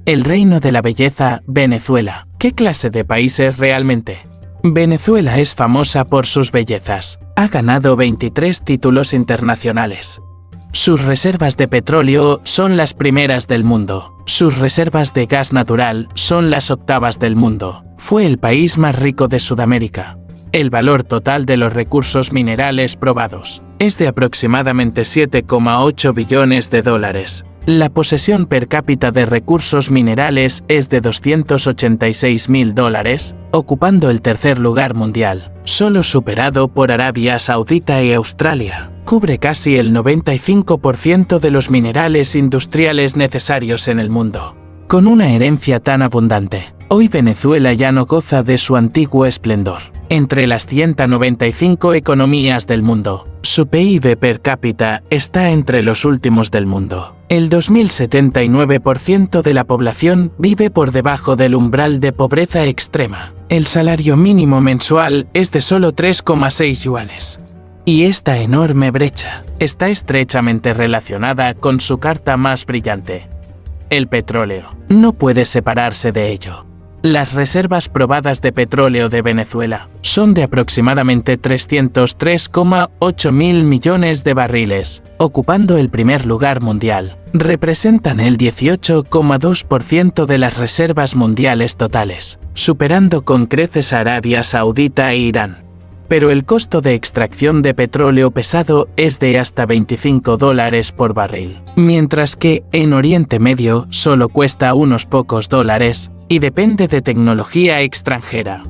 El reino de la belleza, Venezuela. ¿Qué clase de país es realmente? Venezuela es famosa por sus bellezas. Ha ganado 23 títulos internacionales. Sus reservas de petróleo son las primeras del mundo. Sus reservas de gas natural son las octavas del mundo. Fue el país más rico de Sudamérica. El valor total de los recursos minerales probados es de aproximadamente 7,8 billones de dólares. La posesión per cápita de recursos minerales es de $286.000, ocupando el tercer lugar mundial, solo superado por Arabia Saudita y Australia. Cubre casi el 95% de los minerales industriales necesarios en el mundo. Con una herencia tan abundante, hoy Venezuela ya no goza de su antiguo esplendor. Entre las 195 economías del mundo, su PIB per cápita está entre los últimos del mundo. El 2079% de la población vive por debajo del umbral de pobreza extrema. El salario mínimo mensual es de solo 3,6 yuanes. Y esta enorme brecha está estrechamente relacionada con su carta más brillante. El petróleo. No puede separarse de ello. Las reservas probadas de petróleo de Venezuela son de aproximadamente 303,8 mil millones de barriles, ocupando el primer lugar mundial. Representan el 18,2% de las reservas mundiales totales, superando con creces a Arabia Saudita e Irán. Pero el costo de extracción de petróleo pesado es de hasta $25 por barril, mientras que en Oriente Medio solo cuesta unos pocos dólares y depende de tecnología extranjera.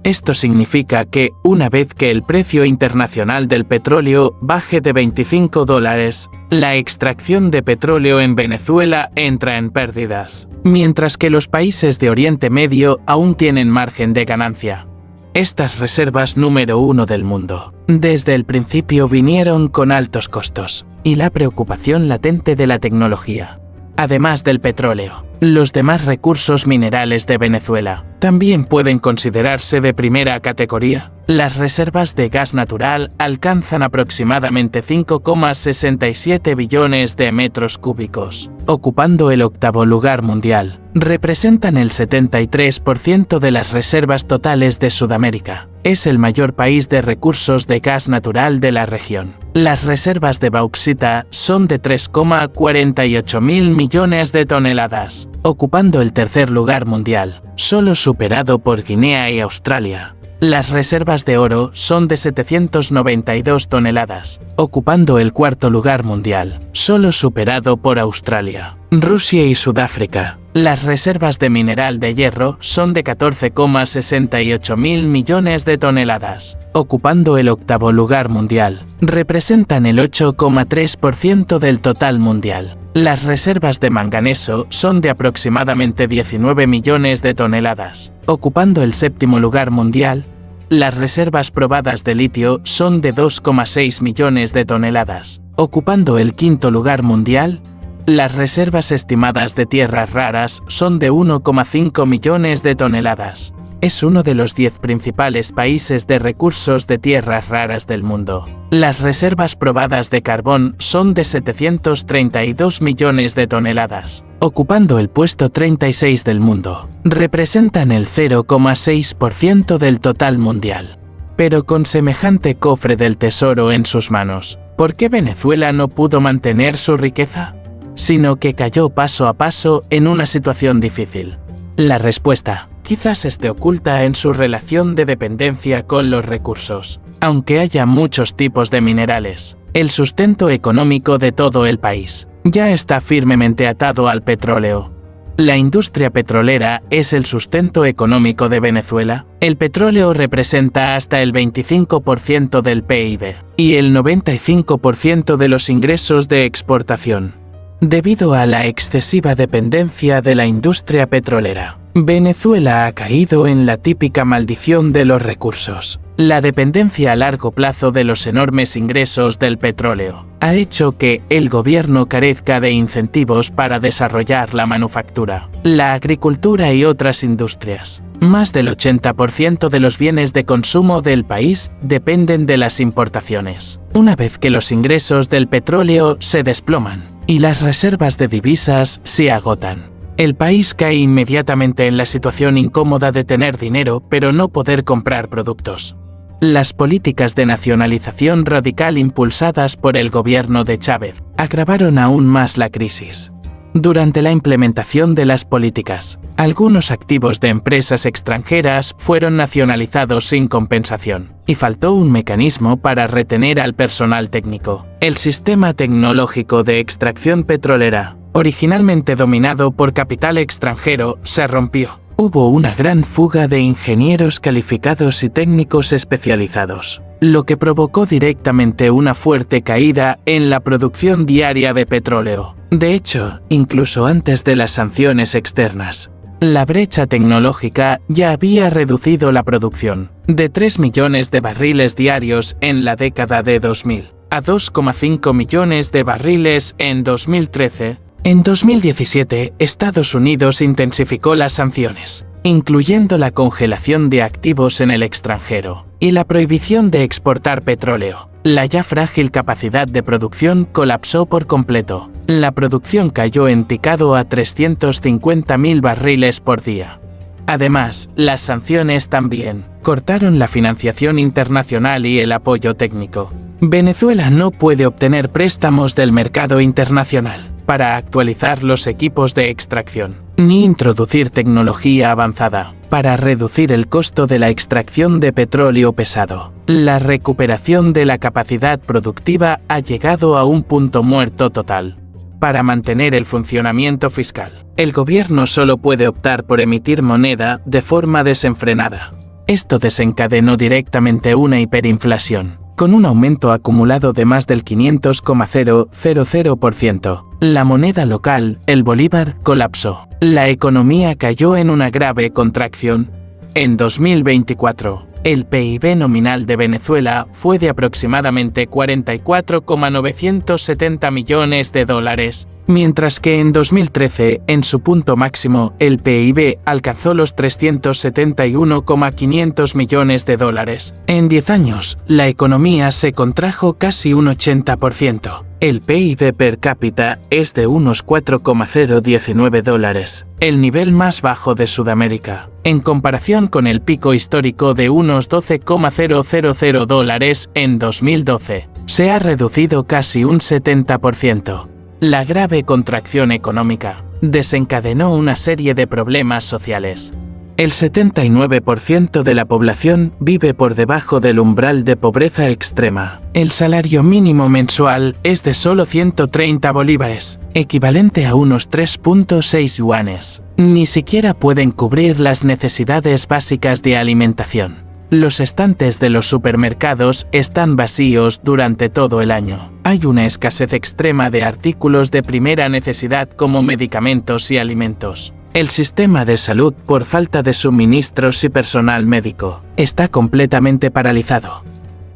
Esto significa que, una vez que el precio internacional del petróleo baje de $25, la extracción de petróleo en Venezuela entra en pérdidas, mientras que los países de Oriente Medio aún tienen margen de ganancia. Estas reservas número 1 del mundo, desde el principio vinieron con altos costos y la preocupación latente de la tecnología. Además del petróleo, los demás recursos minerales de Venezuela también pueden considerarse de primera categoría. Las reservas de gas natural alcanzan aproximadamente 5,67 billones de metros cúbicos, ocupando el octavo lugar mundial. Representan el 73% de las reservas totales de Sudamérica. Es el mayor país de recursos de gas natural de la región. Las reservas de bauxita son de 3,48 mil millones de toneladas, ocupando el tercer lugar mundial, solo superado por Guinea y Australia. Las reservas de oro son de 792 toneladas, ocupando el cuarto lugar mundial, solo superado por Australia, Rusia y Sudáfrica. Las reservas de mineral de hierro son de 14,68 mil millones de toneladas, ocupando el octavo lugar mundial. Representan el 8,3% del total mundial. Las reservas de manganeso son de aproximadamente 19 millones de toneladas, ocupando el séptimo lugar mundial. Las reservas probadas de litio son de 2,6 millones de toneladas, ocupando el quinto lugar mundial. Las reservas estimadas de tierras raras son de 1,5 millones de toneladas. Es uno de los 10 principales países de recursos de tierras raras del mundo. Las reservas probadas de carbón son de 732 millones de toneladas, ocupando el puesto 36 del mundo. Representan el 0,6% del total mundial. Pero con semejante cofre del tesoro en sus manos, ¿por qué Venezuela no pudo mantener su riqueza? Sino que cayó paso a paso en una situación difícil. La respuesta quizás esté oculta en su relación de dependencia con los recursos. Aunque haya muchos tipos de minerales, el sustento económico de todo el país ya está firmemente atado al petróleo. La industria petrolera es el sustento económico de Venezuela. El petróleo representa hasta el 25% del PIB y el 95% de los ingresos de exportación. Debido a la excesiva dependencia de la industria petrolera, Venezuela ha caído en la típica maldición de los recursos. La dependencia a largo plazo de los enormes ingresos del petróleo ha hecho que el gobierno carezca de incentivos para desarrollar la manufactura, la agricultura y otras industrias. Más del 80% de los bienes de consumo del país dependen de las importaciones. Una vez que los ingresos del petróleo se desploman y las reservas de divisas se agotan, El país cae inmediatamente en la situación incómoda de tener dinero pero no poder comprar productos. Las políticas de nacionalización radical impulsadas por el gobierno de Chávez agravaron aún más la crisis. Durante la implementación de las políticas, algunos activos de empresas extranjeras fueron nacionalizados sin compensación, y faltó un mecanismo para retener al personal técnico. El sistema tecnológico de extracción petrolera, originalmente dominado por capital extranjero, se rompió. Hubo una gran fuga de ingenieros calificados y técnicos especializados, lo que provocó directamente una fuerte caída en la producción diaria de petróleo. De hecho, incluso antes de las sanciones externas, la brecha tecnológica ya había reducido la producción de 3 millones de barriles diarios en la década de 2000 a 2,5 millones de barriles en 2013. En 2017, Estados Unidos intensificó las sanciones, incluyendo la congelación de activos en el extranjero y la prohibición de exportar petróleo. La ya frágil capacidad de producción colapsó por completo. La producción cayó en picado a 350.000 barriles por día. Además, las sanciones también cortaron la financiación internacional y el apoyo técnico. Venezuela no puede obtener préstamos del mercado internacional para actualizar los equipos de extracción, ni introducir tecnología avanzada para reducir el costo de la extracción de petróleo pesado. La recuperación de la capacidad productiva ha llegado a un punto muerto total. Para mantener el funcionamiento fiscal, el gobierno solo puede optar por emitir moneda de forma desenfrenada. Esto desencadenó directamente una hiperinflación, con un aumento acumulado de más del 500,000%. La moneda local, el bolívar, colapsó. La economía cayó en una grave contracción. En 2024, el PIB nominal de Venezuela fue de aproximadamente 44,970 millones de dólares, mientras que en 2013, en su punto máximo, el PIB alcanzó los 371,500 millones de dólares. En 10 años, la economía se contrajo casi un 80%. El PIB per cápita es de unos 4,019 dólares, el nivel más bajo de Sudamérica, en comparación con el pico histórico de unos 12,000 dólares en 2012. Se ha reducido casi un 70%. La grave contracción económica desencadenó una serie de problemas sociales. El 79% de la población vive por debajo del umbral de pobreza extrema. El salario mínimo mensual es de solo 130 bolívares, equivalente a unos 3.6 yuanes. Ni siquiera pueden cubrir las necesidades básicas de alimentación. Los estantes de los supermercados están vacíos durante todo el año. Hay una escasez extrema de artículos de primera necesidad como medicamentos y alimentos. El sistema de salud, por falta de suministros y personal médico, está completamente paralizado.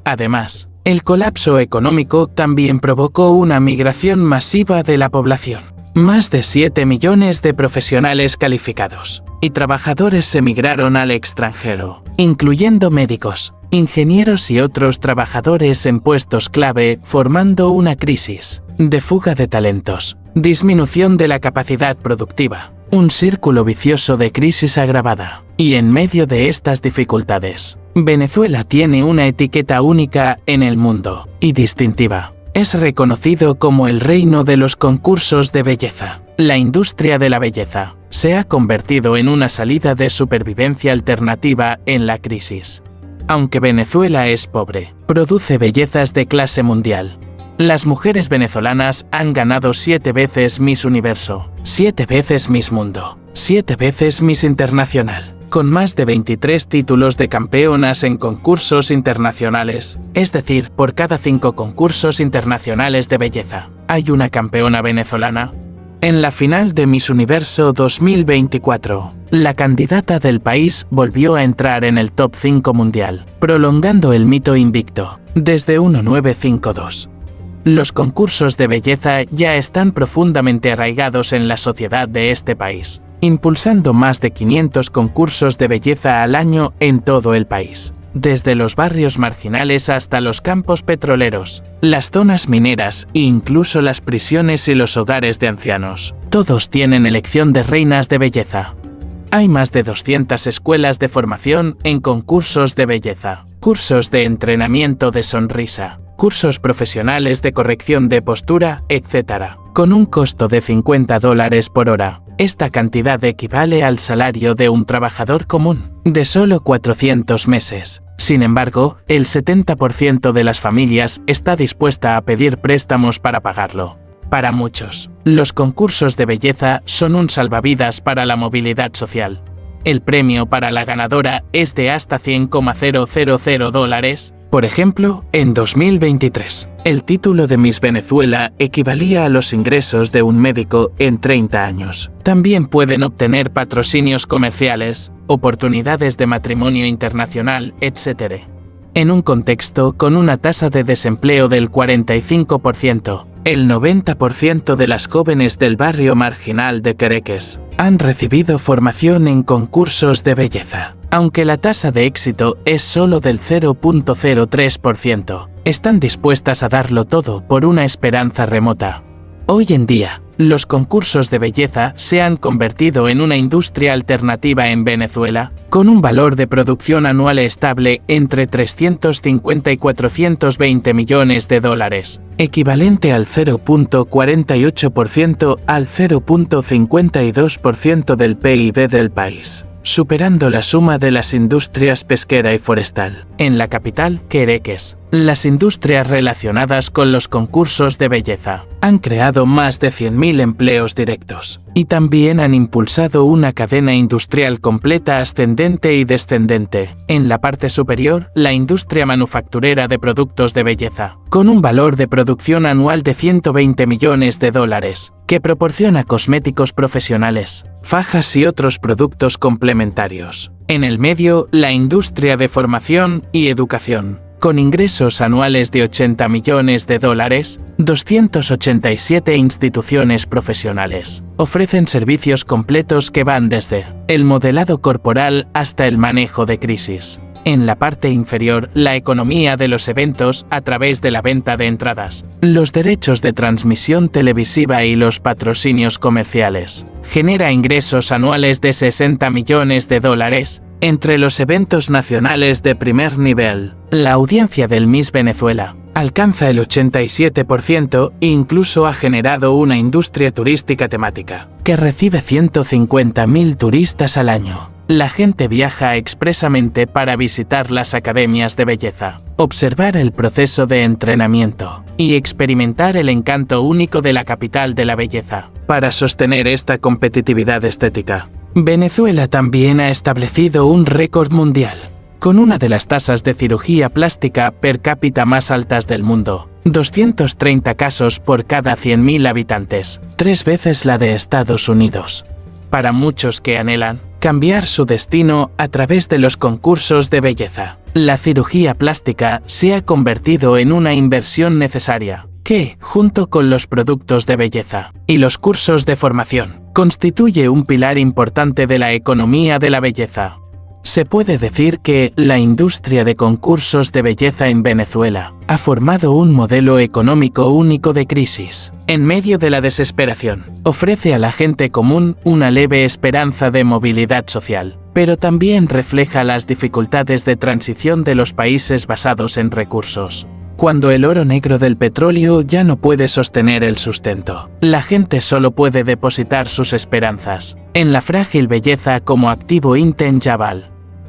Además, el colapso económico también provocó una migración masiva de la población. Más de 7 millones de profesionales calificados y trabajadores emigraron al extranjero, incluyendo médicos, ingenieros y otros trabajadores en puestos clave, formando una crisis de fuga de talentos, disminución de la capacidad productiva, un círculo vicioso de crisis agravada. Y en medio de estas dificultades, Venezuela tiene una etiqueta única en el mundo y distintiva. Es reconocido como el reino de los concursos de belleza. La industria de la belleza se ha convertido en una salida de supervivencia alternativa en la crisis. Aunque Venezuela es pobre, produce bellezas de clase mundial. Las mujeres venezolanas han ganado 7 veces Miss Universo, 7 veces Miss Mundo, 7 veces Miss Internacional, con más de 23 títulos de campeonas en concursos internacionales. Es decir, por cada 5 concursos internacionales de belleza, hay una campeona venezolana. En la final de Miss Universo 2024, la candidata del país volvió a entrar en el top 5 mundial, prolongando el mito invicto desde 1952. Los concursos de belleza ya están profundamente arraigados en la sociedad de este país, impulsando más de 500 concursos de belleza al año en todo el país. desde los barrios marginales hasta los campos petroleros, las zonas mineras e incluso las prisiones y los hogares de ancianos. Todos tienen elección de reinas de belleza. Hay más de 200 escuelas de formación en concursos de belleza, cursos de entrenamiento de sonrisa, cursos profesionales de corrección de postura, etc. Con un costo de $50 por hora. Esta cantidad equivale al salario de un trabajador común, de solo 400 meses. Sin embargo, el 70% de las familias está dispuesta a pedir préstamos para pagarlo. Para muchos, los concursos de belleza son un salvavidas para la movilidad social. El premio para la ganadora es de hasta $100,000. Por ejemplo, en 2023, el título de Miss Venezuela equivalía a los ingresos de un médico en 30 años. También pueden obtener patrocinios comerciales, oportunidades de matrimonio internacional, etc. En un contexto con una tasa de desempleo del 45%, el 90% de las jóvenes del barrio marginal de Caracas han recibido formación en concursos de belleza. Aunque la tasa de éxito es solo del 0.03%, están dispuestas a darlo todo por una esperanza remota. Hoy en día, los concursos de belleza se han convertido en una industria alternativa en Venezuela, con un valor de producción anual estable entre 350 y 420 millones de dólares, equivalente al 0.48% al 0.52% del PIB del país, superando la suma de las industrias pesquera y forestal. En la capital, Caracas, las industrias relacionadas con los concursos de belleza han creado más de 100.000 empleos directos, y también han impulsado una cadena industrial completa ascendente y descendente. En la parte superior, la industria manufacturera de productos de belleza, con un valor de producción anual de 120 millones de dólares, que proporciona cosméticos profesionales, fajas y otros productos complementarios. En el medio, la industria de formación y educación, con ingresos anuales de 80 millones de dólares, 287 instituciones profesionales ofrecen servicios completos que van desde el modelado corporal hasta el manejo de crisis. En la parte inferior, la economía de los eventos a través de la venta de entradas, los derechos de transmisión televisiva y los patrocinios comerciales, genera ingresos anuales de 60 millones de dólares. Entre los eventos nacionales de primer nivel, la audiencia del Miss Venezuela alcanza el 87% e incluso ha generado una industria turística temática, que recibe 150.000 turistas al año. La gente viaja expresamente para visitar las academias de belleza, observar el proceso de entrenamiento y experimentar el encanto único de la capital de la belleza. Para sostener esta competitividad estética, Venezuela también ha establecido un récord mundial, con una de las tasas de cirugía plástica per cápita más altas del mundo, 230 casos por cada 100.000 habitantes, 3 veces la de Estados Unidos. Para muchos que anhelan cambiar su destino a través de los concursos de belleza, la cirugía plástica se ha convertido en una inversión necesaria, que, junto con los productos de belleza y los cursos de formación, constituye un pilar importante de la economía de la belleza. Se puede decir que la industria de concursos de belleza en Venezuela ha formado un modelo económico único de crisis. En medio de la desesperación, ofrece a la gente común una leve esperanza de movilidad social, pero también refleja las dificultades de transición de los países basados en recursos. Cuando el oro negro del petróleo ya no puede sostener el sustento, la gente solo puede depositar sus esperanzas en la frágil belleza como activo intangible.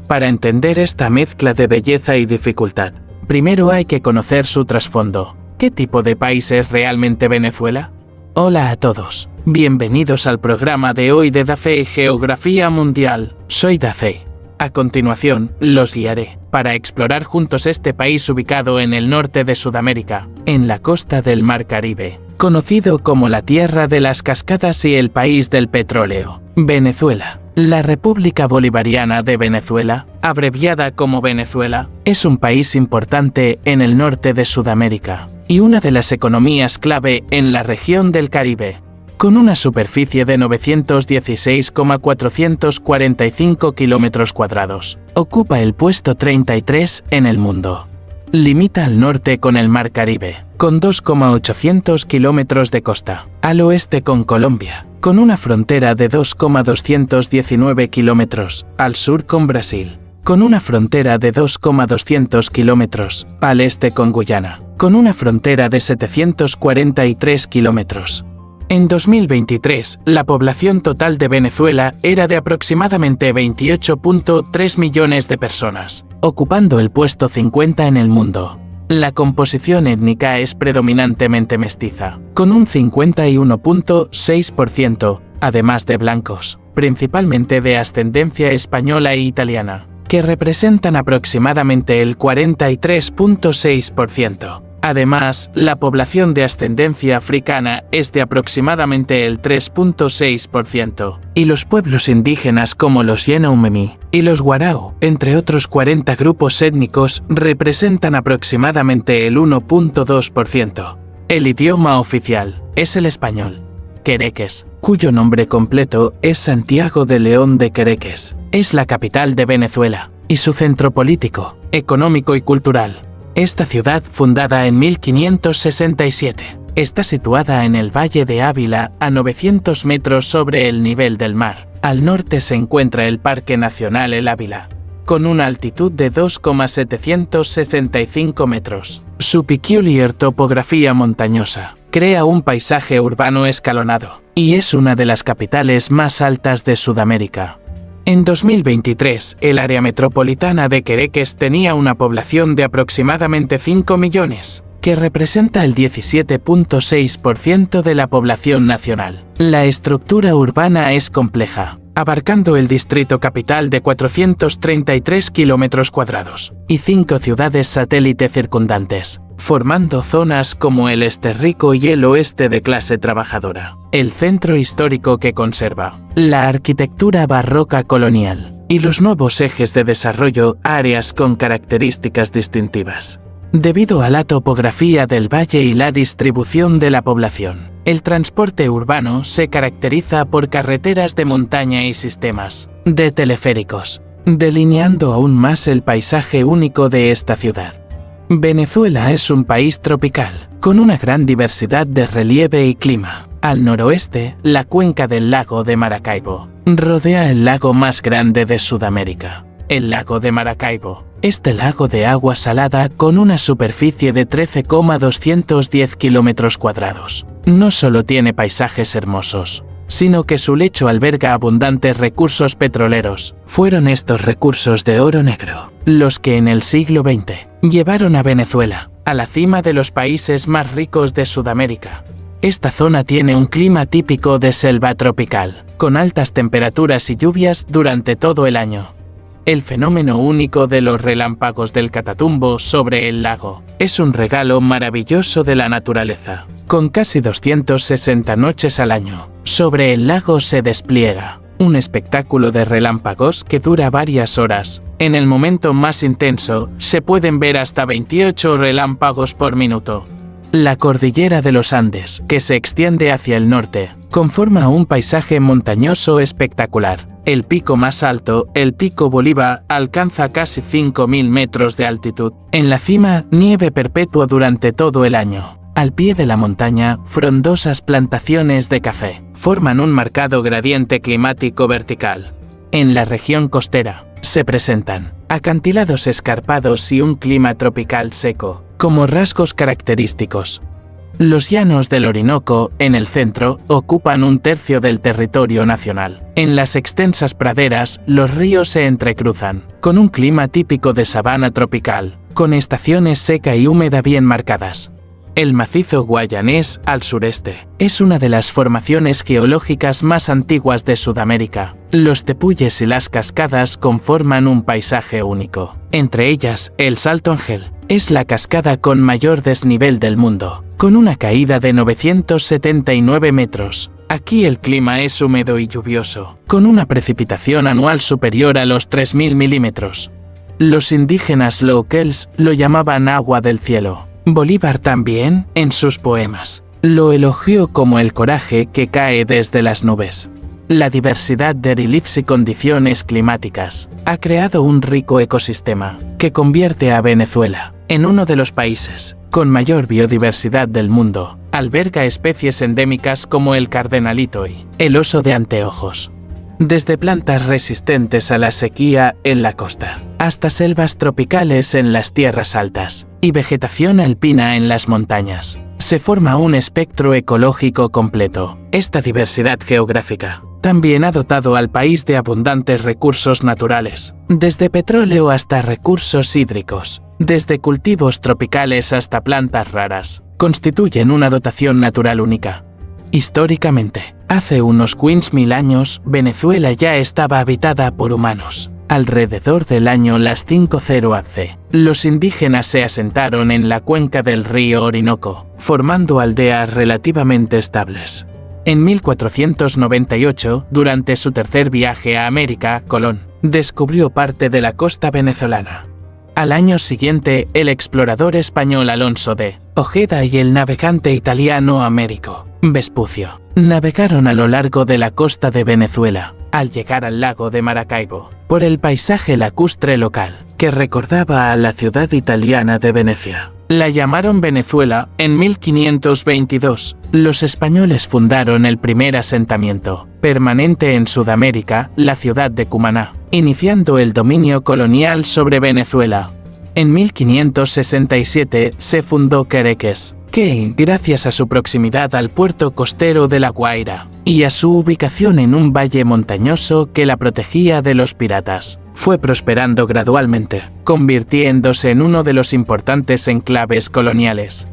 Para entender esta mezcla de belleza y dificultad, primero hay que conocer su trasfondo. ¿Qué tipo de país es realmente Venezuela? Hola a todos, bienvenidos al programa de hoy de Dafe Geografía Mundial. Soy Dafe. A continuación, los guiaré para explorar juntos este país ubicado en el norte de Sudamérica, en la costa del Mar Caribe, conocido como la Tierra de las Cascadas y el país del petróleo, Venezuela. La República Bolivariana de Venezuela, abreviada como Venezuela, es un país importante en el norte de Sudamérica y una de las economías clave en la región del Caribe. con una superficie de 916,445 kilómetros cuadrados. Ocupa el puesto 33 en el mundo. Limita al norte con el Mar Caribe, con 2,800 kilómetros de costa, al oeste con Colombia, con una frontera de 2,219 kilómetros, al sur con Brasil, con una frontera de 2,200 kilómetros, al este con Guyana, con una frontera de 743 kilómetros. En 2023, la población total de Venezuela era de aproximadamente 28,3 millones de personas, ocupando el puesto 50 en el mundo. La composición étnica es predominantemente mestiza, con un 51,6%, además de blancos, principalmente de ascendencia española e italiana, que representan aproximadamente el 43,6%. Además, la población de ascendencia africana es de aproximadamente el 3,6%, y los pueblos indígenas como los Yanomami y los Warao, entre otros 40 grupos étnicos, representan aproximadamente el 1,2%. El idioma oficial es el español. Quereques, cuyo nombre completo es Santiago de León de Quereques, es la capital de Venezuela, y su centro político, económico y cultural. Esta ciudad, fundada en 1567, está situada en el Valle de Ávila, a 900 metros sobre el nivel del mar. Al norte se encuentra el Parque Nacional El Ávila, con una altitud de 2,765 metros. Su peculiar topografía montañosa crea un paisaje urbano escalonado, y es una de las capitales más altas de Sudamérica. En 2023, el área metropolitana de Quereques tenía una población de aproximadamente 5 millones, que representa el 17,6% de la población nacional. La estructura urbana es compleja, abarcando el distrito capital de 433 kilómetros cuadrados, y 5 ciudades satélite circundantes, formando zonas como el este rico y el oeste de clase trabajadora. El centro histórico que conserva la arquitectura barroca colonial y los nuevos ejes de desarrollo, áreas con características distintivas. Debido a la topografía del valle y la distribución de la población, el transporte urbano se caracteriza por carreteras de montaña y sistemas de teleféricos, delineando aún más el paisaje único de esta ciudad. Venezuela es un país tropical, con una gran diversidad de relieve y clima. Al noroeste, la cuenca del lago de Maracaibo rodea el lago más grande de Sudamérica, el lago de Maracaibo. Este lago de agua salada, con una superficie de 13,210 kilómetros cuadrados, no solo tiene paisajes hermosos, sino que su lecho alberga abundantes recursos petroleros. Fueron estos recursos de oro negro los que en el siglo XX llevaron a Venezuela a la cima de los países más ricos de Sudamérica. Esta zona tiene un clima típico de selva tropical, con altas temperaturas y lluvias durante todo el año. El fenómeno único de los relámpagos del Catatumbo sobre el lago es un regalo maravilloso de la naturaleza. Con casi 260 noches al año, sobre el lago se despliega un espectáculo de relámpagos que dura varias horas. En el momento más intenso, se pueden ver hasta 28 relámpagos por minuto. La cordillera de los Andes, que se extiende hacia el norte, conforma un paisaje montañoso espectacular. El pico más alto, el Pico Bolívar, alcanza casi 5.000 metros de altitud. En la cima, nieve perpetua durante todo el año. Al pie de la montaña, frondosas plantaciones de café forman un marcado gradiente climático vertical. En la región costera, se presentan acantilados escarpados y un clima tropical seco, como rasgos característicos. Los llanos del Orinoco, en el centro, ocupan un tercio del territorio nacional. En las extensas praderas, los ríos se entrecruzan, con un clima típico de sabana tropical, con estaciones seca y húmeda bien marcadas. El macizo guayanés, al sureste, es una de las formaciones geológicas más antiguas de Sudamérica. Los tepuyes y las cascadas conforman un paisaje único. Entre ellas, el Salto Ángel es la cascada con mayor desnivel del mundo, con una caída de 979 metros. Aquí el clima es húmedo y lluvioso, con una precipitación anual superior a los 3.000 milímetros. Los indígenas locals lo llamaban agua del cielo. Bolívar también, en sus poemas, Lo elogió como el coraje que cae desde las nubes. La diversidad de reliefs y condiciones climáticas ha creado un rico ecosistema que convierte a Venezuela en uno de los países con mayor biodiversidad del mundo. Alberga especies endémicas como el cardenalito y el oso de anteojos. Desde plantas resistentes a la sequía en la costa, hasta selvas tropicales en las tierras altas y vegetación alpina en las montañas, se forma un espectro ecológico completo. Esta diversidad geográfica también ha dotado al país de abundantes recursos naturales, desde petróleo hasta recursos hídricos, desde cultivos tropicales hasta plantas raras, constituyen una dotación natural única. Históricamente, hace unos 15.000 años, Venezuela ya estaba habitada por humanos. Alrededor del año las 50 AC, los indígenas se asentaron en la cuenca del río Orinoco, formando aldeas relativamente estables. En 1498, durante su tercer viaje a América, Colón descubrió parte de la costa venezolana. Al año siguiente, el explorador español Alonso de Ojeda y el navegante italiano Américo Vespucio navegaron a lo largo de la costa de Venezuela. Al llegar al lago de Maracaibo, por el paisaje lacustre local, que recordaba a la ciudad italiana de Venecia, la llamaron Venezuela. En 1522, los españoles fundaron el primer asentamiento permanente en Sudamérica, la ciudad de Cumaná, iniciando el dominio colonial sobre Venezuela. En 1567 se fundó Quereques, que, gracias a su proximidad al puerto costero de La Guaira y a su ubicación en un valle montañoso que la protegía de los piratas, fue prosperando gradualmente, convirtiéndose en uno de los importantes enclaves coloniales.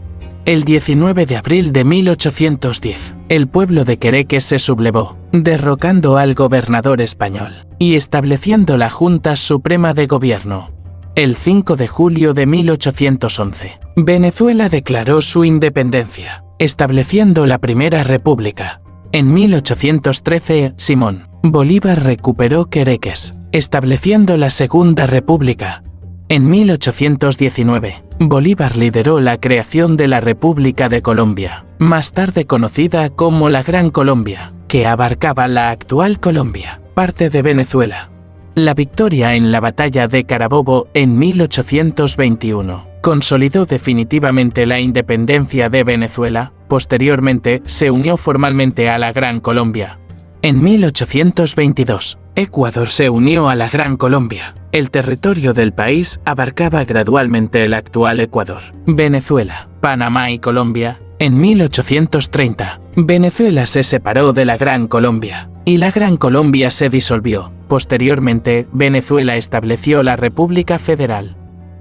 El 19 de abril de 1810, el pueblo de Quereques se sublevó, derrocando al gobernador español y estableciendo la Junta Suprema de Gobierno. El 5 de julio de 1811, Venezuela declaró su independencia, estableciendo la Primera República. En 1813, Simón Bolívar recuperó Quereques, estableciendo la Segunda República. En 1819, Bolívar lideró la creación de la República de Colombia, más tarde conocida como la Gran Colombia, que abarcaba la actual Colombia, parte de Venezuela. La victoria en la batalla de Carabobo en 1821 consolidó definitivamente la independencia de Venezuela. Posteriormente, se unió formalmente a la Gran Colombia. En 1822, Ecuador se unió a la Gran Colombia. El territorio del país abarcaba gradualmente el actual Ecuador, Venezuela, Panamá y Colombia. En 1830, Venezuela se separó de la Gran Colombia, y la Gran Colombia se disolvió. Posteriormente, Venezuela estableció la República Federal.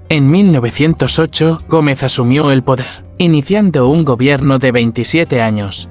En 1908, Gómez asumió el poder, iniciando un gobierno de 27 años.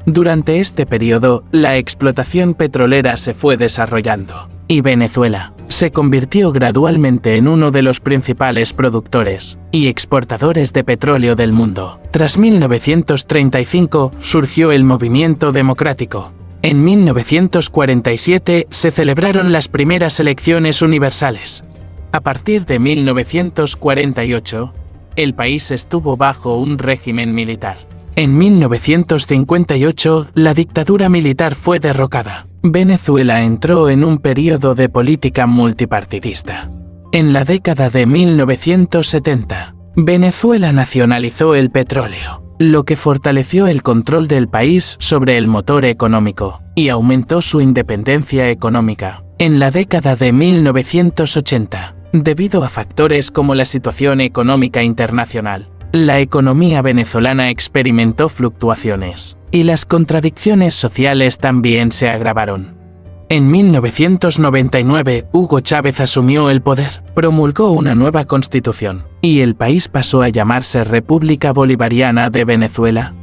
Durante este periodo, la explotación petrolera se fue desarrollando, y Venezuela se convirtió gradualmente en uno de los principales productores y exportadores de petróleo del mundo. Tras 1935, surgió el movimiento democrático. En 1947 se celebraron las primeras elecciones universales. A partir de 1948, el país estuvo bajo un régimen militar. En 1958, la dictadura militar fue derrocada. Venezuela entró en un periodo de política multipartidista. En la década de 1970, Venezuela nacionalizó el petróleo, lo que fortaleció el control del país sobre el motor económico y aumentó su independencia económica. En la década de 1980, debido a factores como la situación económica internacional, la economía venezolana experimentó fluctuaciones, y las contradicciones sociales también se agravaron. En 1999, Hugo Chávez asumió el poder, promulgó una nueva constitución, y el país pasó a llamarse República Bolivariana de Venezuela.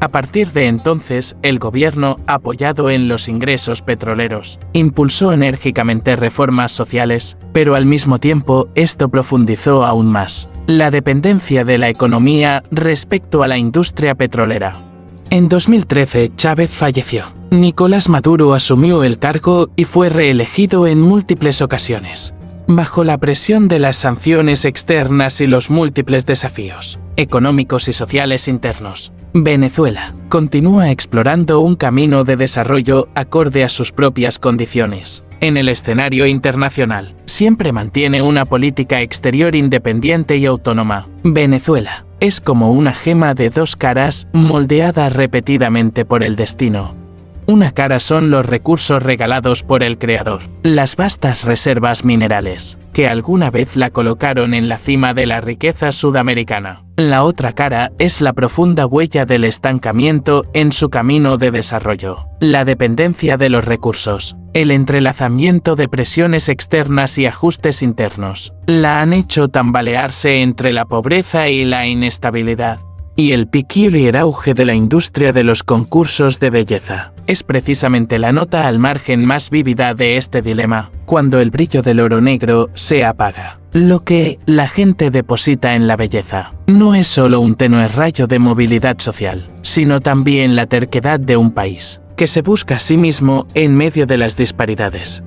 A partir de entonces, el gobierno, apoyado en los ingresos petroleros, impulsó enérgicamente reformas sociales, pero al mismo tiempo, esto profundizó aún más la dependencia de la economía respecto a la industria petrolera. En 2013, Chávez falleció. Nicolás Maduro asumió el cargo y fue reelegido en múltiples ocasiones. Bajo la presión de las sanciones externas y los múltiples desafíos económicos y sociales internos, Venezuela continúa explorando un camino de desarrollo acorde a sus propias condiciones. En el escenario internacional, siempre mantiene una política exterior independiente y autónoma. Venezuela es como una gema de dos caras moldeada repetidamente por el destino. Una cara son los recursos regalados por el Creador, las vastas reservas minerales, que alguna vez la colocaron en la cima de la riqueza sudamericana. La otra cara es la profunda huella del estancamiento en su camino de desarrollo, la dependencia de los recursos, el entrelazamiento de presiones externas y ajustes internos. La han hecho tambalearse entre la pobreza y la inestabilidad. Y el peculiar auge de la industria de los concursos de belleza es precisamente la nota al margen más vívida de este dilema, cuando el brillo del oro negro se apaga. Lo que la gente deposita en la belleza no es solo un tenue rayo de movilidad social, sino también la terquedad de un país, que se busca a sí mismo en medio de las disparidades.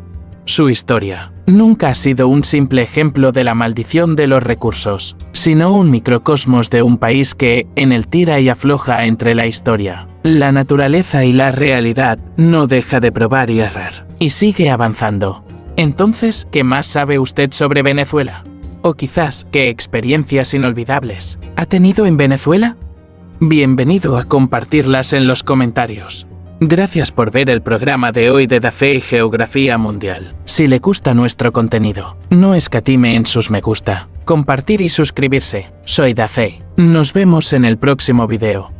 Su historia nunca ha sido un simple ejemplo de la maldición de los recursos, sino un microcosmos de un país que, en el tira y afloja entre la historia, la naturaleza y la realidad, no deja de probar y errar, y sigue avanzando. Entonces, ¿qué más sabe usted sobre Venezuela? O quizás, ¿qué experiencias inolvidables ha tenido en Venezuela? Bienvenido a compartirlas en los comentarios. Gracias por ver el programa de hoy de Dafe y Geografía Mundial. Si le gusta nuestro contenido, no escatime en sus me gusta, compartir y suscribirse. Soy Dafe. Nos vemos en el próximo video.